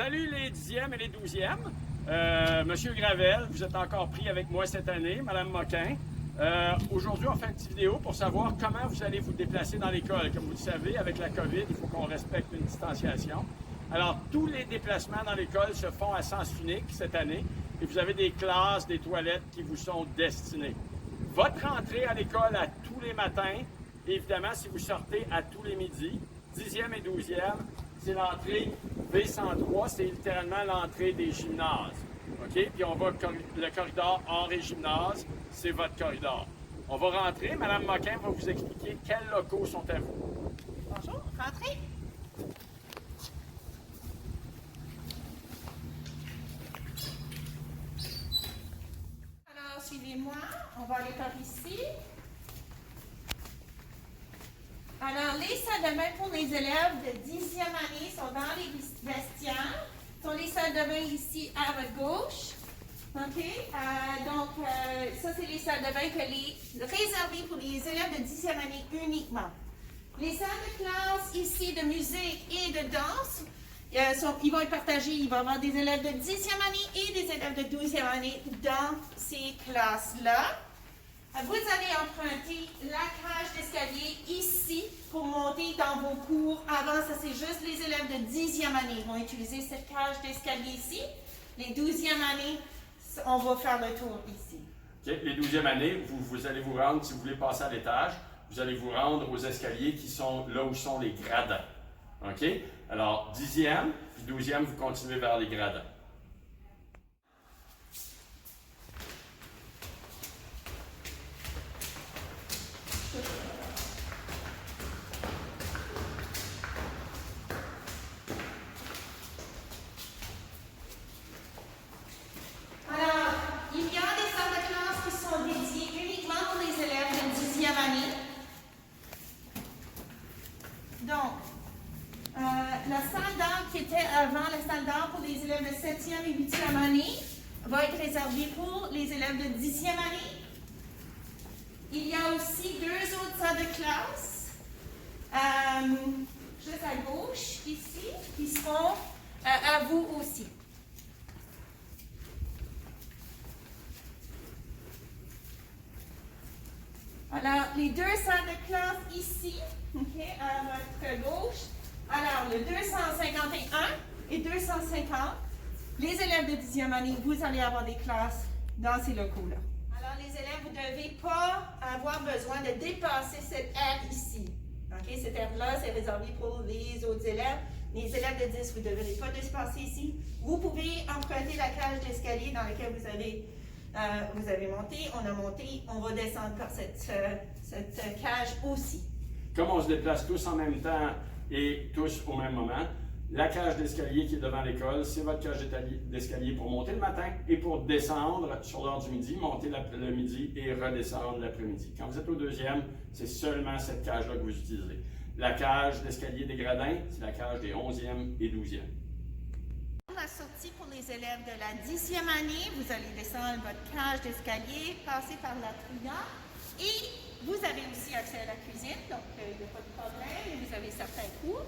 Salut les 10e et les 12e. Monsieur Gravel, vous êtes encore pris avec moi cette année, Madame Moquin. Aujourd'hui, on fait une petite vidéo pour savoir comment vous allez vous déplacer dans l'école. Comme vous le savez, avec la COVID, il faut qu'on respecte une distanciation. Alors, tous les déplacements dans l'école se font à sens unique cette année et vous avez des classes, des toilettes qui vous sont destinées. Votre entrée à l'école à tous les matins, évidemment, si vous sortez à tous les midis, 10e et 12e, c'est l'entrée V103, c'est littéralement l'entrée des gymnases. OK? Puis on va, le corridor hors et gymnase, c'est votre corridor. On va rentrer, Mme Moquin va vous expliquer quels locaux sont à vous. Bonjour, rentrez. Alors, suivez-moi, on va aller par ici. Alors, les salles de bain pour les élèves de 10e année sont dans les vestiaires. Ce sont les salles de bain ici à votre gauche. OK? Ça, c'est les salles de bain réservées pour les élèves de 10e année uniquement. Les salles de classe ici de musique et de danse, ils vont être partagés. Il va y avoir des élèves de 10e année et des élèves de 12e année dans ces classes-là. Vous allez emprunter la cage d'escalier ici pour monter dans vos cours. Avant, ça c'est juste les élèves de 10e année qui vont utiliser cette cage d'escalier ici. Les 12e années, on va faire le tour ici. OK. Les 12e années, vous allez vous rendre, si vous voulez passer à l'étage, vous allez vous rendre aux escaliers qui sont là où sont les gradins. OK? Alors, 10e, puis 12e, vous continuez vers les gradins. Alors, il y a des salles de classe qui sont dédiées uniquement pour les élèves de 10e année. Donc, la salle d'art qui était avant la salle d'art pour les élèves de 7e et 8e année va être réservée pour les élèves de 10e année. Il y a aussi deux autres salles de classe, juste à gauche, ici, qui seront à vous aussi. Alors, les deux salles de classe ici, okay, à votre gauche. Alors, le 251 et 250, les élèves de 10e année, vous allez avoir des classes dans ces locaux-là. Alors, les élèves, vous ne devez pas avoir besoin de dépasser cette aire ici. Okay? Cette aire-là, c'est réservé pour les autres élèves. Les élèves de 10, vous ne devrez pas dépasser ici. Vous pouvez emprunter la cage d'escalier dans laquelle vous avez monté, on va descendre par cette cage aussi. Comme on se déplace tous en même temps et tous au même moment, la cage d'escalier qui est devant l'école, c'est votre cage d'escalier pour monter le matin et pour descendre sur l'heure du midi, monter le midi et redescendre l'après-midi. Quand vous êtes au deuxième, c'est seulement cette cage-là que vous utilisez. La cage d'escalier des gradins, c'est la cage des 11e et 12e. La sortie pour les élèves de la 10e année, vous allez descendre votre cage d'escalier, passer par la triade et vous avez aussi accès à la cuisine, donc il n'y a pas de problème, vous avez certains cours.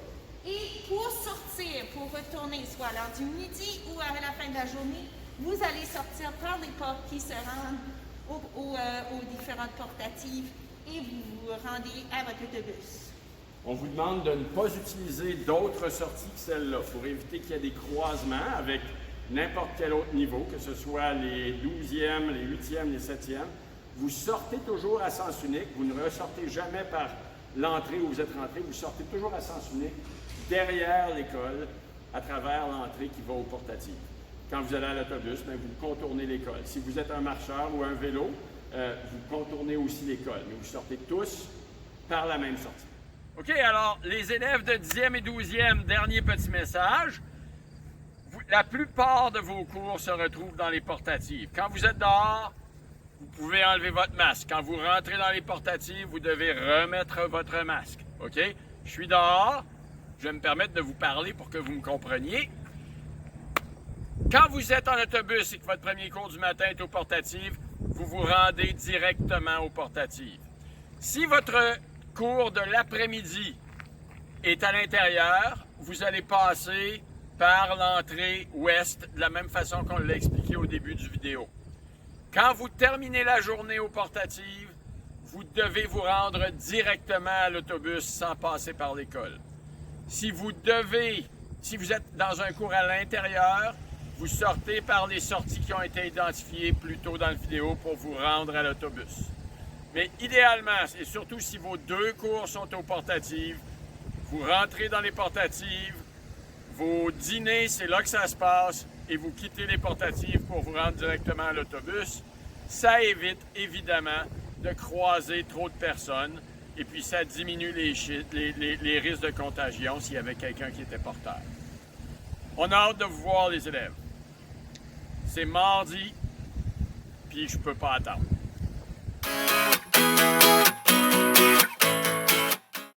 Et pour sortir, pour retourner soit à l'heure du midi ou à la fin de la journée, vous allez sortir par les portes qui se rendent aux différentes portatives et vous vous rendez à votre autobus. On vous demande de ne pas utiliser d'autres sorties que celle-là pour éviter qu'il y ait des croisements avec n'importe quel autre niveau, que ce soit les 12e, les 8e, les 7e. Vous sortez toujours à sens unique, vous ne ressortez jamais par l'entrée où vous êtes rentré, vous sortez toujours à sens unique derrière l'école à travers l'entrée qui va aux portatives. Quand vous allez à l'autobus, vous contournez l'école. Si vous êtes un marcheur ou un vélo, vous contournez aussi l'école, mais vous sortez tous par la même sortie. OK, alors, les élèves de 10e et 12e, dernier petit message. La plupart de vos cours se retrouvent dans les portatives. Quand vous êtes dehors, vous pouvez enlever votre masque. Quand vous rentrez dans les portatives, vous devez remettre votre masque. OK? Je suis dehors. Je vais me permettre de vous parler pour que vous me compreniez. Quand vous êtes en autobus et que votre premier cours du matin est aux portatives, vous vous rendez directement aux portatives. Si votre cours de l'après-midi est à l'intérieur, vous allez passer par l'entrée ouest, de la même façon qu'on l'a expliqué au début du vidéo. Quand vous terminez la journée aux portatives, vous devez vous rendre directement à l'autobus sans passer par l'école. Si vous êtes dans un cours à l'intérieur, vous sortez par les sorties qui ont été identifiées plus tôt dans la vidéo pour vous rendre à l'autobus. Mais idéalement, et surtout si vos 2 cours sont aux portatives, vous rentrez dans les portatives, vos dîners, c'est là que ça se passe, et vous quittez les portatives pour vous rendre directement à l'autobus. Ça évite évidemment de croiser trop de personnes, et puis ça diminue les risques de contagion s'il y avait quelqu'un qui était porteur. On a hâte de vous voir, les élèves. C'est mardi, puis je peux pas attendre.